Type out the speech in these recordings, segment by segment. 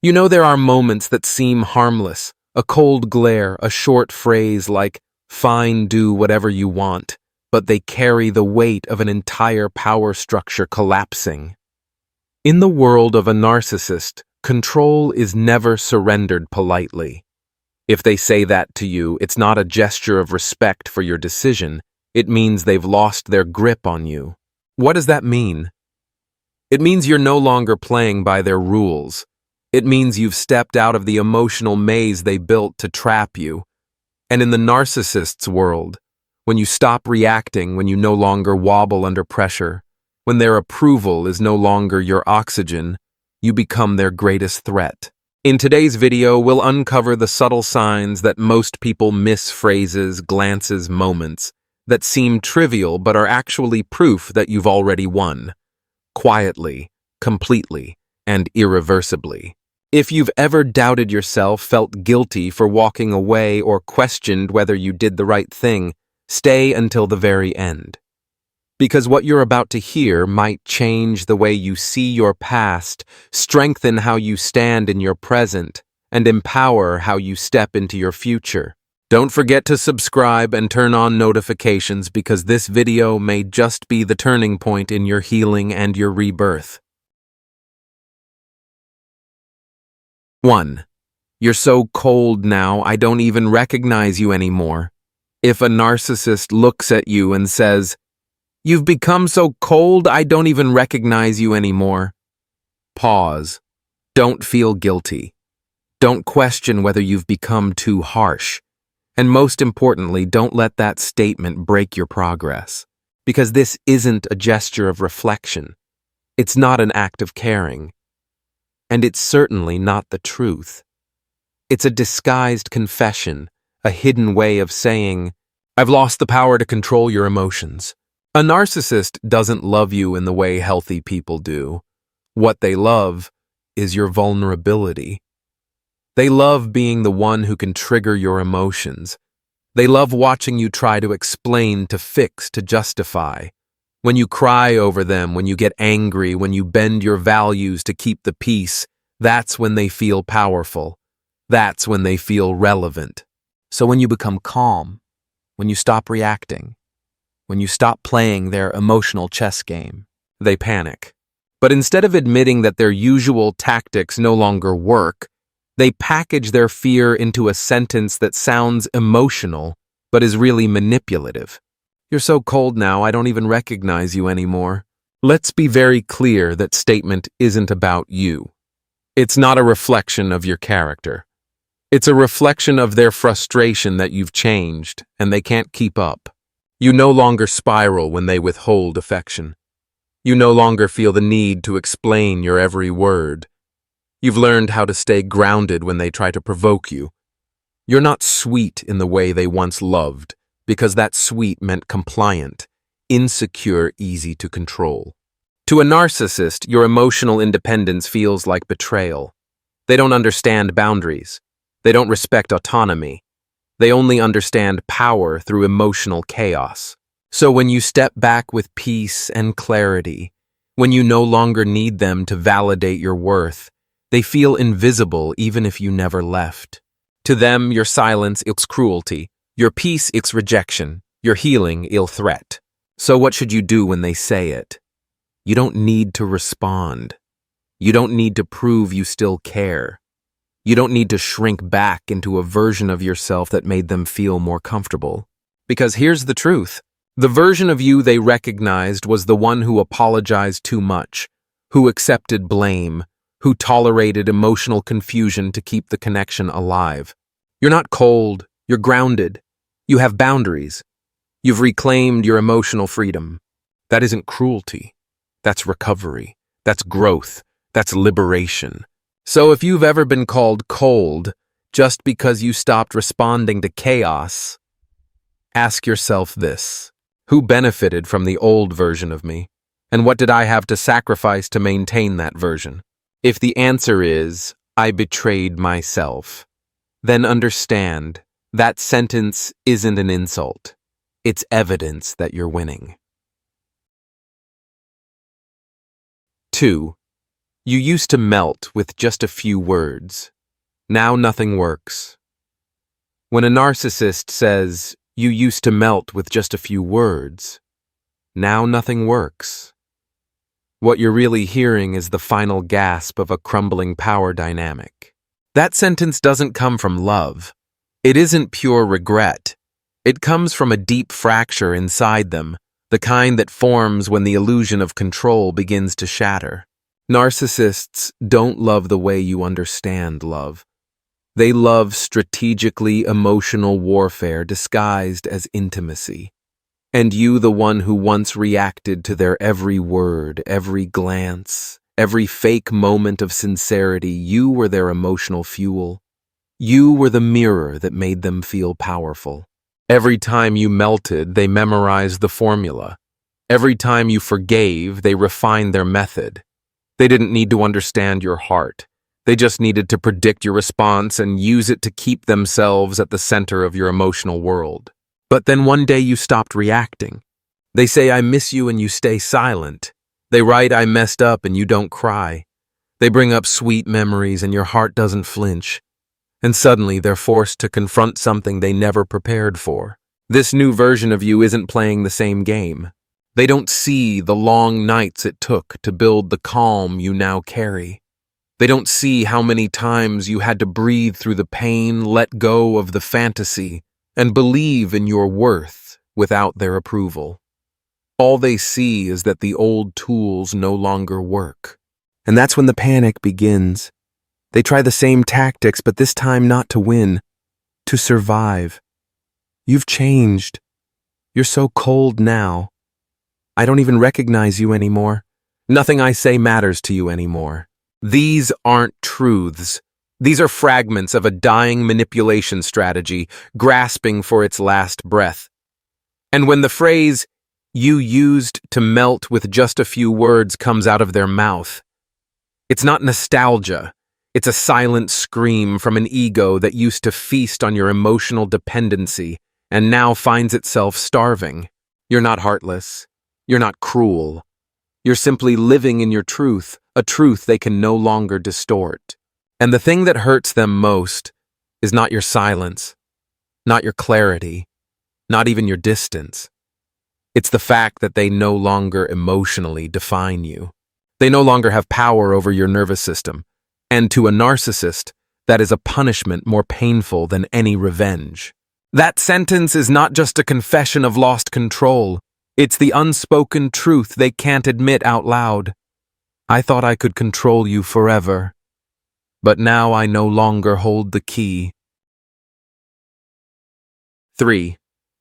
You know, there are moments that seem harmless, a cold glare, a short phrase like, "Fine, do whatever you want," but they carry the weight of an entire power structure collapsing. In the world of a narcissist, control is never surrendered politely. If they say that to you, it's not a gesture of respect for your decision. It means they've lost their grip on you. What does that mean? It means you're no longer playing by their rules. It means you've stepped out of the emotional maze they built to trap you. And in the narcissist's world, when you stop reacting, when you no longer wobble under pressure, when their approval is no longer your oxygen, you become their greatest threat. In today's video, we'll uncover the subtle signs that most people miss: phrases, glances, moments that seem trivial but are actually proof that you've already won. Quietly, completely, and irreversibly. If you've ever doubted yourself, felt guilty for walking away, or questioned whether you did the right thing, stay until the very end. Because what you're about to hear might change the way you see your past, strengthen how you stand in your present, and empower how you step into your future. Don't forget to subscribe and turn on notifications, because this video may just be the turning point in your healing and your rebirth. 1. You're so cold now, I don't even recognize you anymore. If a narcissist looks at you and says, "You've become so cold, I don't even recognize you anymore," pause. Don't feel guilty. Don't question whether you've become too harsh. And most importantly, don't let that statement break your progress. Because this isn't a gesture of reflection. It's not an act of caring. And it's certainly not the truth. It's a disguised confession, a hidden way of saying, "I've lost the power to control your emotions." A narcissist doesn't love you in the way healthy people do. What they love is your vulnerability. They love being the one who can trigger your emotions. They love watching you try to explain, to fix, to justify. When you cry over them, when you get angry, when you bend your values to keep the peace, that's when they feel powerful. That's when they feel relevant. So when you become calm, when you stop reacting, when you stop playing their emotional chess game, they panic. But instead of admitting that their usual tactics no longer work, they package their fear into a sentence that sounds emotional, but is really manipulative. "You're so cold now, I don't even recognize you anymore." Let's be very clear, that statement isn't about you. It's not a reflection of your character. It's a reflection of their frustration that you've changed, and they can't keep up. You no longer spiral when they withhold affection. You no longer feel the need to explain your every word. You've learned how to stay grounded when they try to provoke you. You're not sweet in the way they once loved, because that sweet meant compliant, insecure, easy to control. To a narcissist, your emotional independence feels like betrayal. They don't understand boundaries. They don't respect autonomy. They only understand power through emotional chaos. So when you step back with peace and clarity, when you no longer need them to validate your worth, they feel invisible even if you never left. To them, your silence is cruelty, your peace is rejection, your healing ill threat. So what should you do when they say it? You don't need to respond. You don't need to prove you still care. You don't need to shrink back into a version of yourself that made them feel more comfortable. Because here's the truth. The version of you they recognized was the one who apologized too much, who accepted blame, who tolerated emotional confusion to keep the connection alive. You're not cold, you're grounded. You have boundaries. You've reclaimed your emotional freedom. That isn't cruelty. That's recovery. That's growth. That's liberation. So if you've ever been called cold just because you stopped responding to chaos, ask yourself this: who benefited from the old version of me? And what did I have to sacrifice to maintain that version? If the answer is, "I betrayed myself," then understand that sentence isn't an insult. It's evidence that you're winning. 2. You used to melt with just a few words. Now nothing works. When a narcissist says, "You used to melt with just a few words," now nothing works. What you're really hearing is the final gasp of a crumbling power dynamic. That sentence doesn't come from love. It isn't pure regret. It comes from a deep fracture inside them, the kind that forms when the illusion of control begins to shatter. Narcissists don't love the way you understand love. They love strategically emotional warfare disguised as intimacy. And you, the one who once reacted to their every word, every glance, every fake moment of sincerity, you were their emotional fuel. You were the mirror that made them feel powerful. Every time you melted, they memorized the formula. Every time you forgave, they refined their method. They didn't need to understand your heart. They just needed to predict your response and use it to keep themselves at the center of your emotional world. But then one day you stopped reacting. They say, "I miss you," and you stay silent. They write, "I messed up," and you don't cry. They bring up sweet memories and your heart doesn't flinch. And suddenly they're forced to confront something they never prepared for. This new version of you isn't playing the same game. They don't see the long nights it took to build the calm you now carry. They don't see how many times you had to breathe through the pain, let go of the fantasy, and believe in your worth without their approval. All they see is that the old tools no longer work. And that's when the panic begins. They try the same tactics, but this time not to win, to survive. You've changed. You're so cold now. I don't even recognize you anymore. Nothing I say matters to you anymore. These aren't truths. These are fragments of a dying manipulation strategy, grasping for its last breath. And when the phrase, "you used to melt with just a few words," comes out of their mouth, it's not nostalgia. It's a silent scream from an ego that used to feast on your emotional dependency and now finds itself starving. You're not heartless. You're not cruel. You're simply living in your truth, a truth they can no longer distort. And the thing that hurts them most is not your silence, not your clarity, not even your distance. It's the fact that they no longer emotionally define you. They no longer have power over your nervous system. And to a narcissist, that is a punishment more painful than any revenge. That sentence is not just a confession of lost control. It's the unspoken truth they can't admit out loud. I thought I could control you forever, but now I no longer hold the key. 3.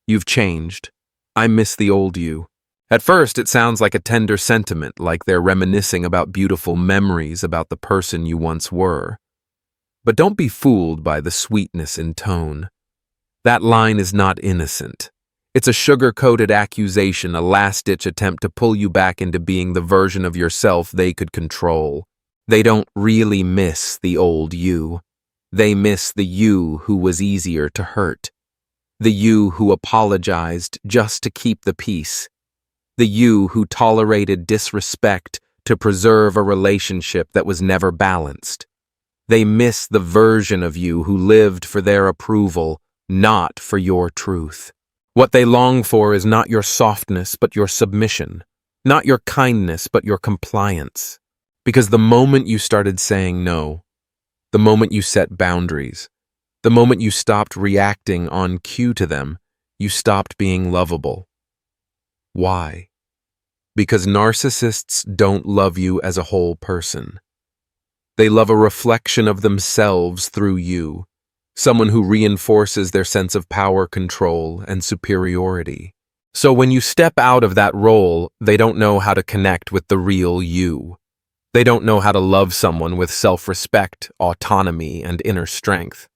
You've changed. I miss the old you. At first, it sounds like a tender sentiment, like they're reminiscing about beautiful memories about the person you once were. But don't be fooled by the sweetness in tone. That line is not innocent. It's a sugar-coated accusation, a last-ditch attempt to pull you back into being the version of yourself they could control. They don't really miss the old you. They miss the you who was easier to hurt. The you who apologized just to keep the peace. The you who tolerated disrespect to preserve a relationship that was never balanced. They miss the version of you who lived for their approval, not for your truth. What they long for is not your softness, but your submission. Not your kindness, but your compliance. Because the moment you started saying no, the moment you set boundaries, the moment you stopped reacting on cue to them, you stopped being lovable. Why? Because narcissists don't love you as a whole person. They love a reflection of themselves through you, someone who reinforces their sense of power, control, and superiority. So when you step out of that role, they don't know how to connect with the real you. They don't know how to love someone with self-respect, autonomy, and inner strength.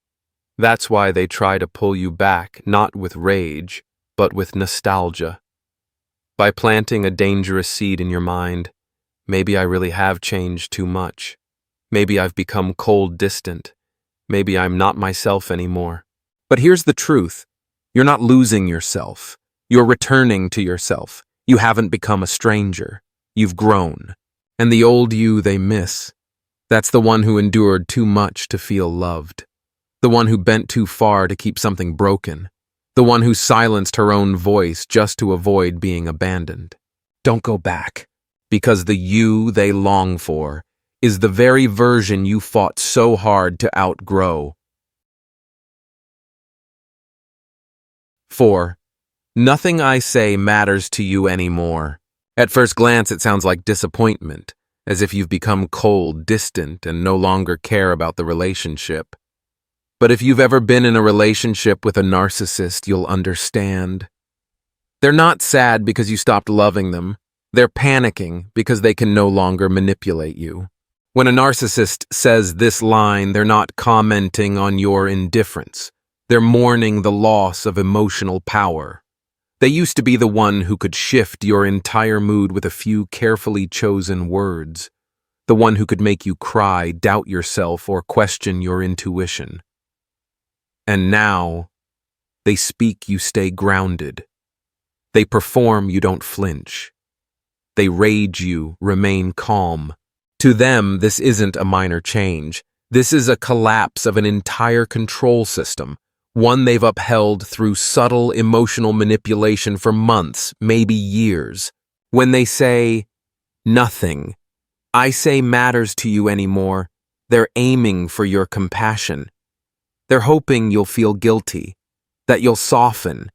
That's why they try to pull you back, not with rage, but with nostalgia. By planting a dangerous seed in your mind, maybe I really have changed too much. Maybe I've become cold distant. Maybe I'm not myself anymore. But here's the truth. You're not losing yourself. You're returning to yourself. You haven't become a stranger. You've grown. And the old you they miss, that's the one who endured too much to feel loved. The one who bent too far to keep something broken. The one who silenced her own voice just to avoid being abandoned. Don't go back, because the you they long for is the very version you fought so hard to outgrow. 4. Nothing I say matters to you anymore. At first glance, it sounds like disappointment, as if you've become cold, distant, and no longer care about the relationship. But if you've ever been in a relationship with a narcissist, you'll understand. They're not sad because you stopped loving them. They're panicking because they can no longer manipulate you. When a narcissist says this line, they're not commenting on your indifference. They're mourning the loss of emotional power. They used to be the one who could shift your entire mood with a few carefully chosen words. The one who could make you cry, doubt yourself, or question your intuition. And now, they speak, you stay grounded. They perform, you don't flinch. They rage, you remain calm. To them, this isn't a minor change. This is a collapse of an entire control system, one they've upheld through subtle emotional manipulation for months, maybe years. When they say, nothing, I say matters to you anymore, they're aiming for your compassion. They're hoping you'll feel guilty, that you'll soften,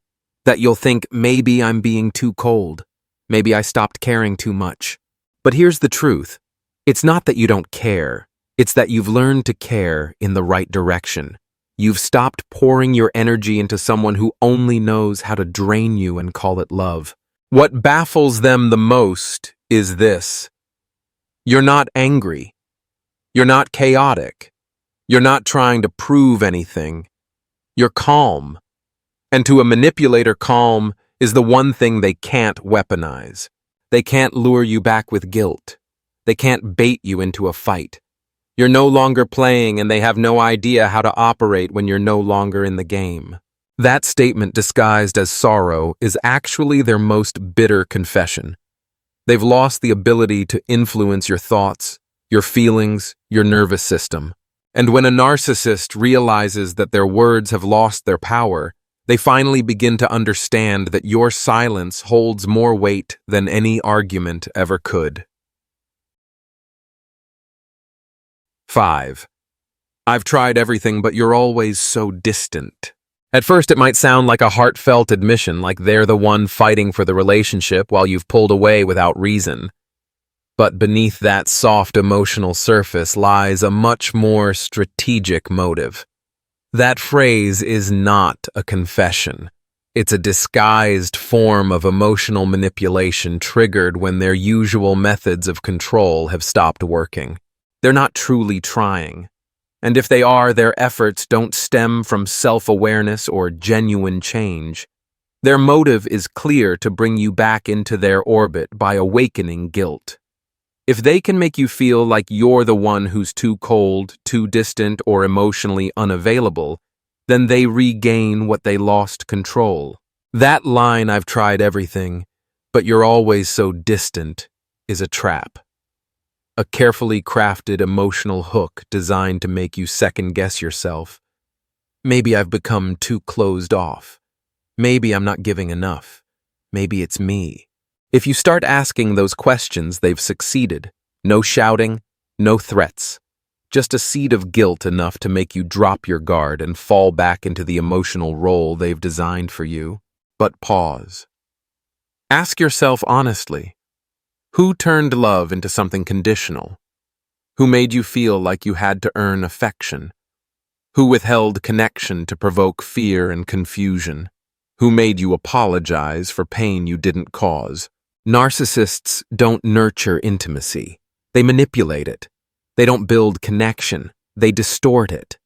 that you'll think maybe I'm being too cold, maybe I stopped caring too much. But here's the truth. It's not that you don't care, it's that you've learned to care in the right direction. You've stopped pouring your energy into someone who only knows how to drain you and call it love. What baffles them the most is this. You're not angry. You're not chaotic. You're not trying to prove anything. You're calm. And to a manipulator, calm is the one thing they can't weaponize. They can't lure you back with guilt. They can't bait you into a fight. You're no longer playing, and they have no idea how to operate when you're no longer in the game. That statement, disguised as sorrow, is actually their most bitter confession. They've lost the ability to influence your thoughts, your feelings, your nervous system. And when a narcissist realizes that their words have lost their power, they finally begin to understand that your silence holds more weight than any argument ever could. 5. I've tried everything, but you're always so distant. At first, it might sound like a heartfelt admission, like they're the one fighting for the relationship while you've pulled away without reason. But beneath that soft emotional surface lies a much more strategic motive. That phrase is not a confession. It's a disguised form of emotional manipulation triggered when their usual methods of control have stopped working. They're not truly trying. And if they are, their efforts don't stem from self-awareness or genuine change. Their motive is clear: to bring you back into their orbit by awakening guilt. If they can make you feel like you're the one who's too cold, too distant, or emotionally unavailable, then they regain what they lost control. That line, "I've tried everything, but you're always so distant," is a trap. A carefully crafted emotional hook designed to make you second-guess yourself. Maybe I've become too closed off. Maybe I'm not giving enough. Maybe it's me. If you start asking those questions, they've succeeded. No shouting, no threats. Just a seed of guilt enough to make you drop your guard and fall back into the emotional role they've designed for you. But pause. Ask yourself honestly. Who turned love into something conditional? Who made you feel like you had to earn affection? Who withheld connection to provoke fear and confusion? Who made you apologize for pain you didn't cause? Narcissists don't nurture intimacy. They manipulate it. They don't build connection. They distort it.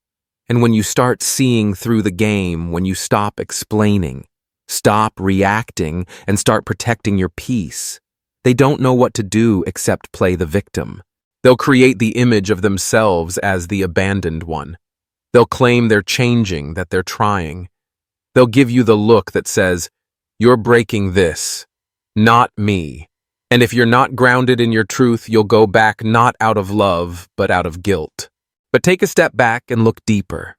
And when you start seeing through the game, when you stop explaining, stop reacting, and start protecting your peace, they don't know what to do except play the victim. They'll create the image of themselves as the abandoned one. They'll claim they're changing, that they're trying. They'll give you the look that says, "You're breaking this, not me." And if you're not grounded in your truth, you'll go back not out of love, but out of guilt. But take a step back and look deeper.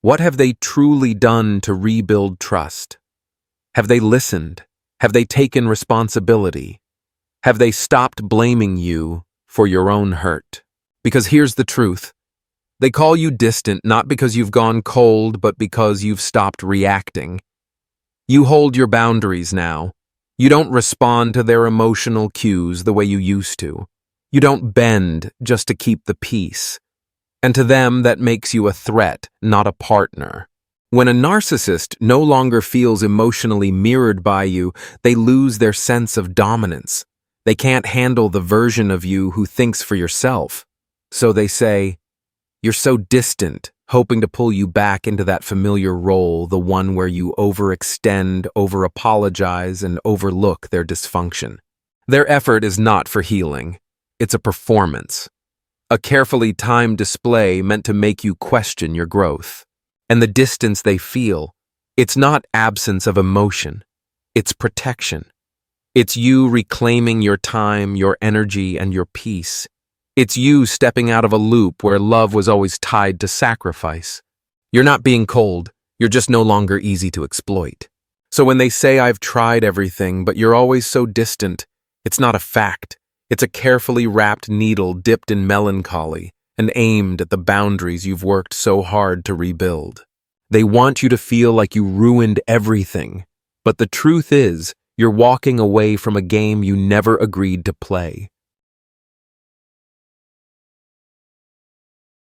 What have they truly done to rebuild trust? Have they listened? Have they taken responsibility? Have they stopped blaming you for your own hurt? Because here's the truth. They call you distant not because you've gone cold, but because you've stopped reacting. You hold your boundaries now. You don't respond to their emotional cues the way you used to. You don't bend just to keep the peace. And to them, that makes you a threat, not a partner. When a narcissist no longer feels emotionally mirrored by you, they lose their sense of dominance. They can't handle the version of you who thinks for yourself. So they say, "You're so distant," hoping to pull you back into that familiar role, the one where you overextend, over-apologize, and overlook their dysfunction. Their effort is not for healing. It's a performance. A carefully timed display meant to make you question your growth. And the distance they feel, it's not absence of emotion. It's protection. It's you reclaiming your time, your energy, and your peace. It's you stepping out of a loop where love was always tied to sacrifice. You're not being cold, you're just no longer easy to exploit. So when they say I've tried everything, but you're always so distant, it's not a fact. It's a carefully wrapped needle dipped in melancholy and aimed at the boundaries you've worked so hard to rebuild. They want you to feel like you ruined everything, but the truth is, you're walking away from a game you never agreed to play.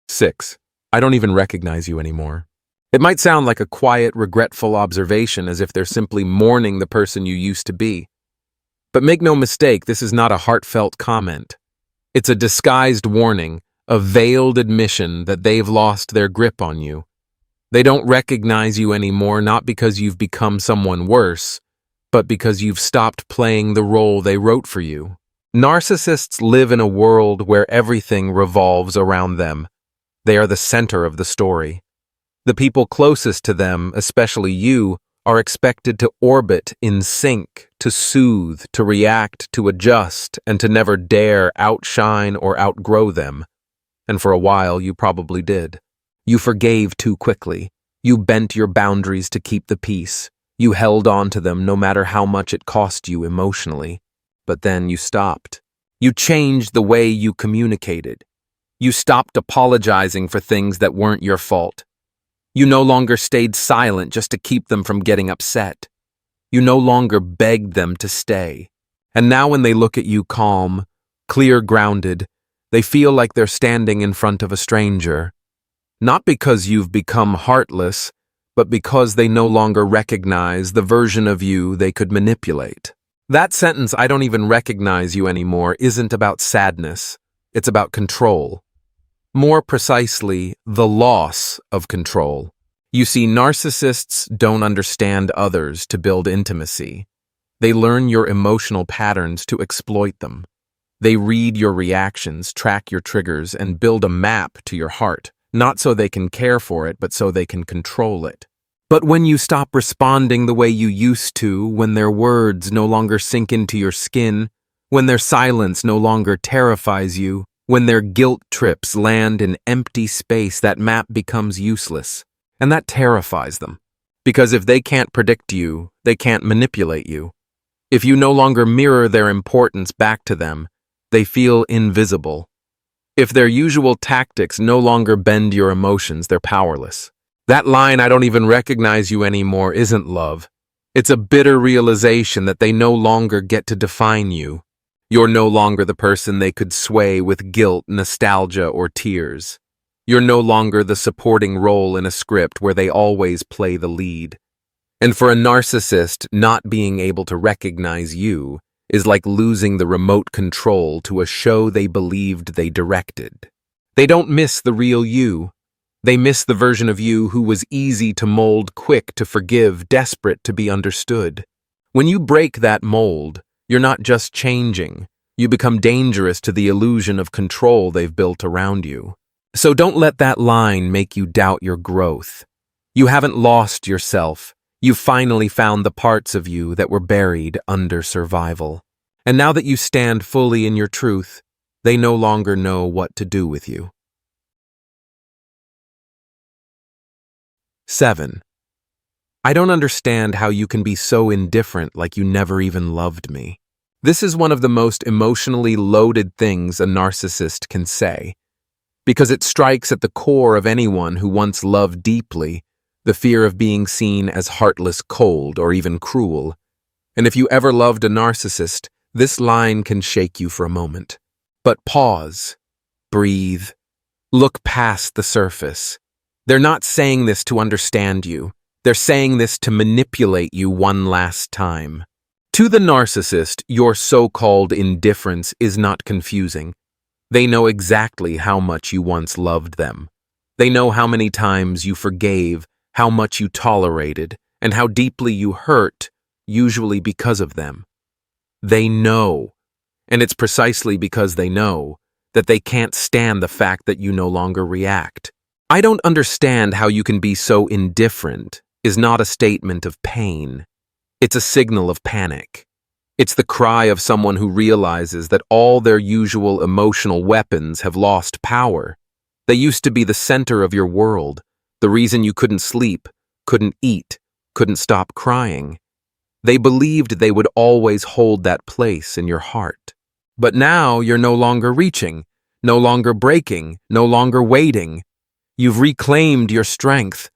6. I don't even recognize you anymore. It might sound like a quiet, regretful observation, as if they're simply mourning the person you used to be. But make no mistake, this is not a heartfelt comment. It's a disguised warning, a veiled admission that they've lost their grip on you. They don't recognize you anymore, not because you've become someone worse, but because you've stopped playing the role they wrote for you. Narcissists live in a world where everything revolves around them. They are the center of the story. The people closest to them, especially you, are expected to orbit in sync, to soothe, to react, to adjust, and to never dare outshine or outgrow them. And for a while, you probably did. You forgave too quickly. You bent your boundaries to keep the peace. You held on to them no matter how much it cost you emotionally. But then you stopped. You changed the way you communicated. You stopped apologizing for things that weren't your fault. You no longer stayed silent just to keep them from getting upset. You no longer begged them to stay. And now when they look at you calm, clear grounded, they feel like they're standing in front of a stranger. Not because you've become heartless, but because they no longer recognize the version of you they could manipulate. That sentence, "I don't even recognize you anymore," isn't about sadness. It's about control. More precisely, the loss of control. You see, narcissists don't understand others to build intimacy. They learn your emotional patterns to exploit them. They read your reactions, track your triggers, and build a map to your heart, not so they can care for it, but so they can control it. But when you stop responding the way you used to, when their words no longer sink into your skin, when their silence no longer terrifies you, when their guilt trips land in empty space, that map becomes useless. And that terrifies them. Because if they can't predict you, they can't manipulate you. If you no longer mirror their importance back to them, they feel invisible. If their usual tactics no longer bend your emotions, they're powerless. That line, "I don't even recognize you anymore," isn't love. It's a bitter realization that they no longer get to define you. You're no longer the person they could sway with guilt, nostalgia, or tears. You're no longer the supporting role in a script where they always play the lead. And for a narcissist, not being able to recognize you is like losing the remote control to a show they believed they directed. They don't miss the real you. They miss the version of you who was easy to mold, quick to forgive, desperate to be understood. When you break that mold, you're not just changing. You become dangerous to the illusion of control they've built around you. So don't let that line make you doubt your growth. You haven't lost yourself. You've finally found the parts of you that were buried under survival. And now that you stand fully in your truth, they no longer know what to do with you. 7. I don't understand how you can be so indifferent like you never even loved me. This is one of the most emotionally loaded things a narcissist can say, because it strikes at the core of anyone who once loved deeply, the fear of being seen as heartless, cold, or even cruel. And if you ever loved a narcissist, this line can shake you for a moment. But pause, breathe, look past the surface. They're not saying this to understand you. They're saying this to manipulate you one last time. To the narcissist, your so-called indifference is not confusing. They know exactly how much you once loved them. They know how many times you forgave, how much you tolerated, and how deeply you hurt, usually because of them. They know, and it's precisely because they know, that they can't stand the fact that you no longer react. I don't understand how you can be so indifferent is not a statement of pain. It's a signal of panic. It's the cry of someone who realizes that all their usual emotional weapons have lost power. They used to be the center of your world, the reason you couldn't sleep, couldn't eat, couldn't stop crying. They believed they would always hold that place in your heart. But now you're no longer reaching, no longer breaking, no longer waiting. You've reclaimed your strength,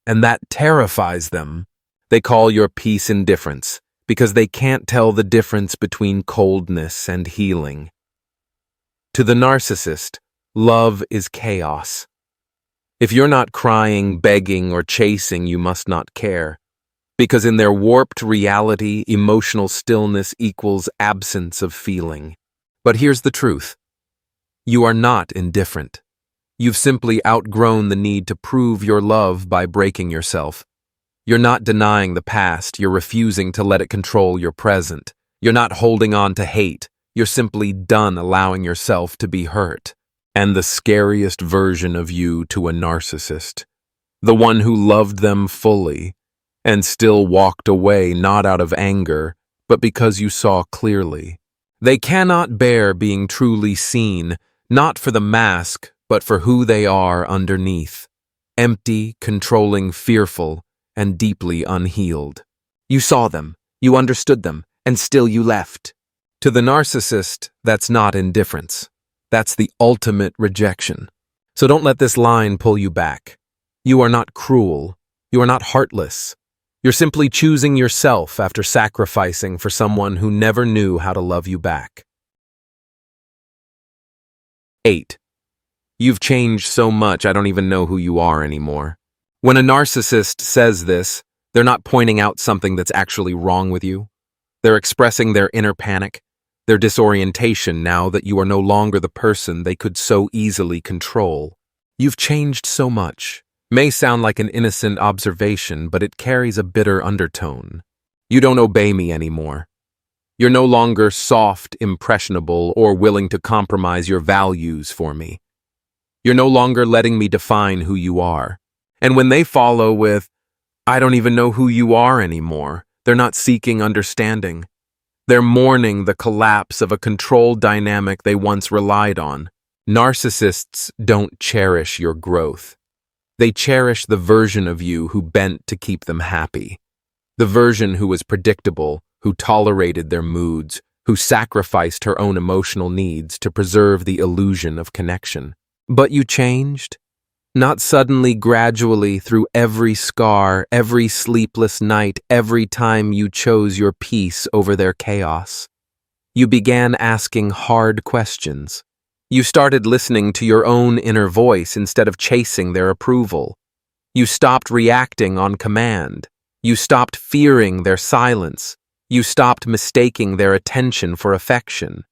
and that terrifies them. They call your peace indifference, because they can't tell the difference between coldness and healing. To the narcissist, love is chaos. If you're not crying, begging, or chasing, you must not care. Because in their warped reality, emotional stillness equals absence of feeling. But here's the truth. You are not indifferent. You've simply outgrown the need to prove your love by breaking yourself. You're not denying the past, you're refusing to let it control your present. You're not holding on to hate, you're simply done allowing yourself to be hurt. And the scariest version of you to a narcissist, the one who loved them fully, and still walked away not out of anger, but because you saw clearly. They cannot bear being truly seen, not for the mask, but for who they are underneath. Empty, controlling, fearful, and deeply unhealed. You saw them, you understood them, and still you left. To the narcissist, that's not indifference. That's the ultimate rejection. So don't let this line pull you back. You are not cruel. You are not heartless. You're simply choosing yourself after sacrificing for someone who never knew how to love you back. 8. You've changed so much I don't even know who you are anymore. When a narcissist says this, they're not pointing out something that's actually wrong with you. They're expressing their inner panic, their disorientation now that you are no longer the person they could so easily control. You've changed so much. May sound like an innocent observation, but it carries a bitter undertone. You don't obey me anymore. You're no longer soft, impressionable, or willing to compromise your values for me. You're no longer letting me define who you are. And when they follow with, I don't even know who you are anymore, they're not seeking understanding. They're mourning the collapse of a control dynamic they once relied on. Narcissists don't cherish your growth. They cherish the version of you who bent to keep them happy. The version who was predictable, who tolerated their moods, who sacrificed her own emotional needs to preserve the illusion of connection. But you changed. Not suddenly, gradually, through every scar, every sleepless night, every time you chose your peace over their chaos. You began asking hard questions. You started listening to your own inner voice instead of chasing their approval. You stopped reacting on command. You stopped fearing their silence. You stopped mistaking their attention for affection.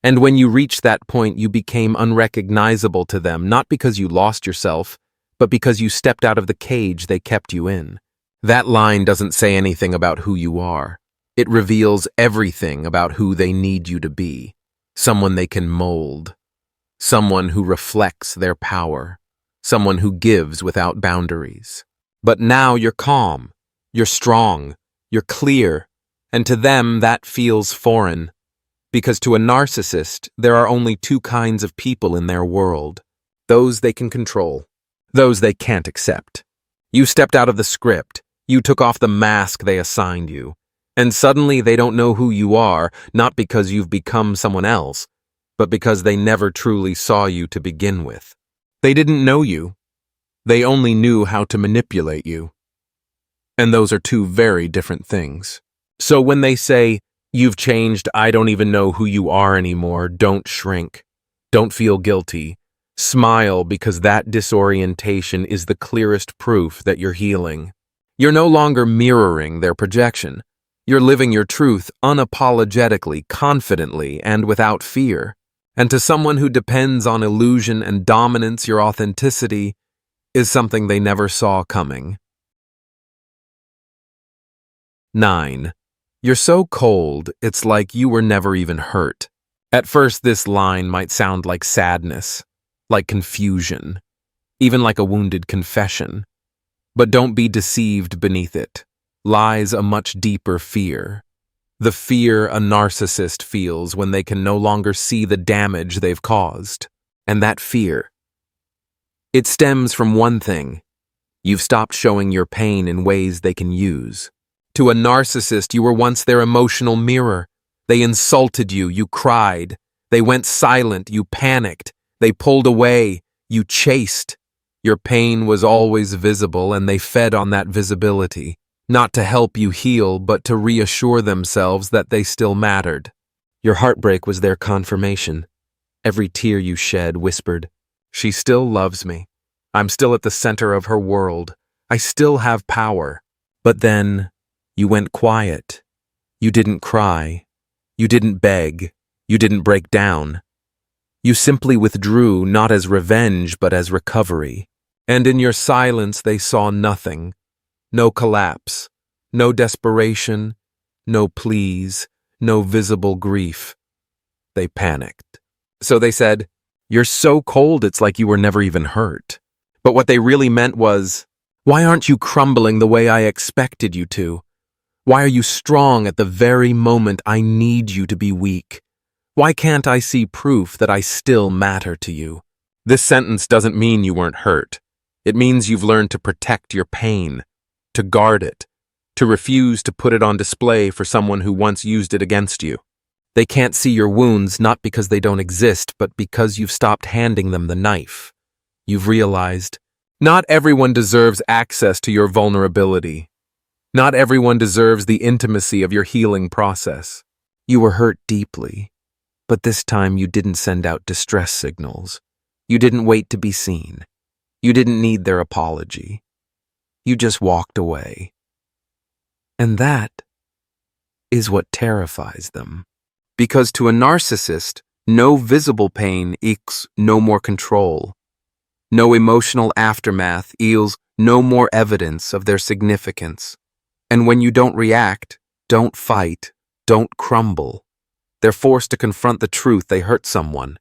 And when you reached that point, you became unrecognizable to them, not because you lost yourself, but because you stepped out of the cage they kept you in. That line doesn't say anything about who you are. It reveals everything about who they need you to be. Someone they can mold. Someone who reflects their power. Someone who gives without boundaries. But now you're calm. You're strong. You're clear. And to them, that feels foreign. Because to a narcissist, there are only two kinds of people in their world: those they can control, those they can't accept. You stepped out of the script, you took off the mask they assigned you, and suddenly they don't know who you are, not because you've become someone else, but because they never truly saw you to begin with. They didn't know you. They only knew how to manipulate you. And those are two very different things. So when they say, "You've changed, I don't even know who you are anymore," don't shrink. Don't feel guilty. Smile, because that disorientation is the clearest proof that you're healing. You're no longer mirroring their projection. You're living your truth unapologetically, confidently, and without fear. And to someone who depends on illusion and dominance, your authenticity is something they never saw coming. 9. You're so cold, it's like you were never even hurt. At first, this line might sound like sadness, like confusion, even like a wounded confession. But don't be deceived beneath it. Lies a much deeper fear. The fear a narcissist feels when they can no longer see the damage they've caused. And that fear, it stems from one thing: you've stopped showing your pain in ways they can use. To a narcissist, you were once their emotional mirror. They insulted you, you cried. They went silent, you panicked. They pulled away, you chased. Your pain was always visible, and they fed on that visibility, not to help you heal, but to reassure themselves that they still mattered. Your heartbreak was their confirmation. Every tear you shed whispered, "She still loves me. I'm still at the center of her world. I still have power." But then, you went quiet. You didn't cry. You didn't beg. You didn't break down. You simply withdrew, not as revenge, but as recovery. And in your silence, they saw nothing. No collapse, no desperation, no pleas, no visible grief. They panicked. So they said, "You're so cold, it's like you were never even hurt." But what they really meant was, "Why aren't you crumbling the way I expected you to? Why are you strong at the very moment I need you to be weak? Why can't I see proof that I still matter to you?" This sentence doesn't mean you weren't hurt. It means you've learned to protect your pain, to guard it, to refuse to put it on display for someone who once used it against you. They can't see your wounds not because they don't exist, but because you've stopped handing them the knife. You've realized, not everyone deserves access to your vulnerability. Not everyone deserves the intimacy of your healing process. You were hurt deeply, but this time you didn't send out distress signals. You didn't wait to be seen. You didn't need their apology. You just walked away. And that is what terrifies them. Because to a narcissist, no visible pain equals no more control. No emotional aftermath equals no more evidence of their significance. And when you don't react, don't fight, don't crumble, they're forced to confront the truth they hurt someone.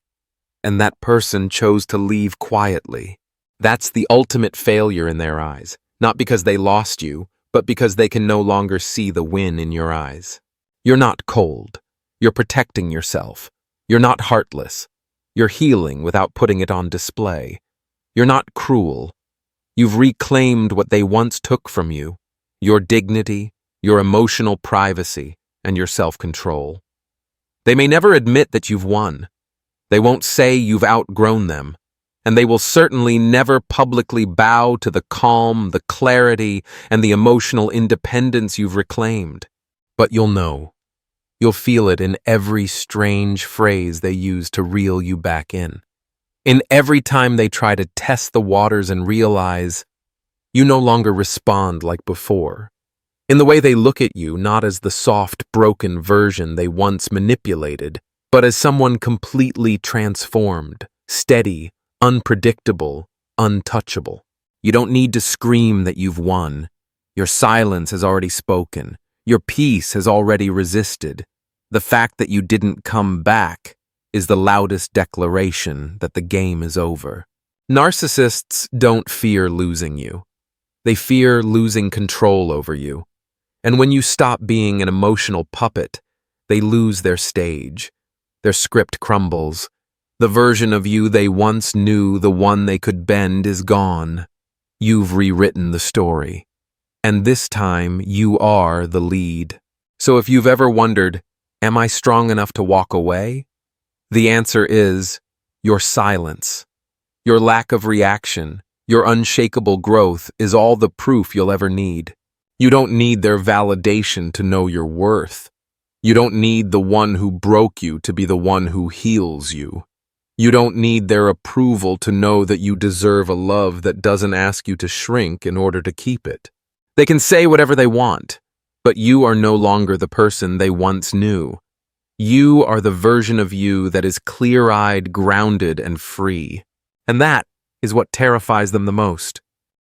And that person chose to leave quietly. That's the ultimate failure in their eyes. Not because they lost you, but because they can no longer see the win in your eyes. You're not cold. You're protecting yourself. You're not heartless. You're healing without putting it on display. You're not cruel. You've reclaimed what they once took from you: your dignity, your emotional privacy, and your self-control. They may never admit that you've won. They won't say you've outgrown them. And they will certainly never publicly bow to the calm, the clarity, and the emotional independence you've reclaimed. But you'll know. You'll feel it in every strange phrase they use to reel you back in. In every time they try to test the waters and realize you no longer respond like before. In the way they look at you, not as the soft, broken version they once manipulated, but as someone completely transformed, steady, unpredictable, untouchable. You don't need to scream that you've won. Your silence has already spoken. Your peace has already resisted. The fact that you didn't come back is the loudest declaration that the game is over. Narcissists don't fear losing you. They fear losing control over you. And when you stop being an emotional puppet, they lose their stage. Their script crumbles. The version of you they once knew, the one they could bend, is gone. You've rewritten the story. And this time, you are the lead. So if you've ever wondered, am I strong enough to walk away? The answer is your silence. Your lack of reaction, your unshakable growth is all the proof you'll ever need. You don't need their validation to know your worth. You don't need the one who broke you to be the one who heals you. You don't need their approval to know that you deserve a love that doesn't ask you to shrink in order to keep it. They can say whatever they want, but you are no longer the person they once knew. You are the version of you that is clear-eyed, grounded, and free. And that is what terrifies them the most.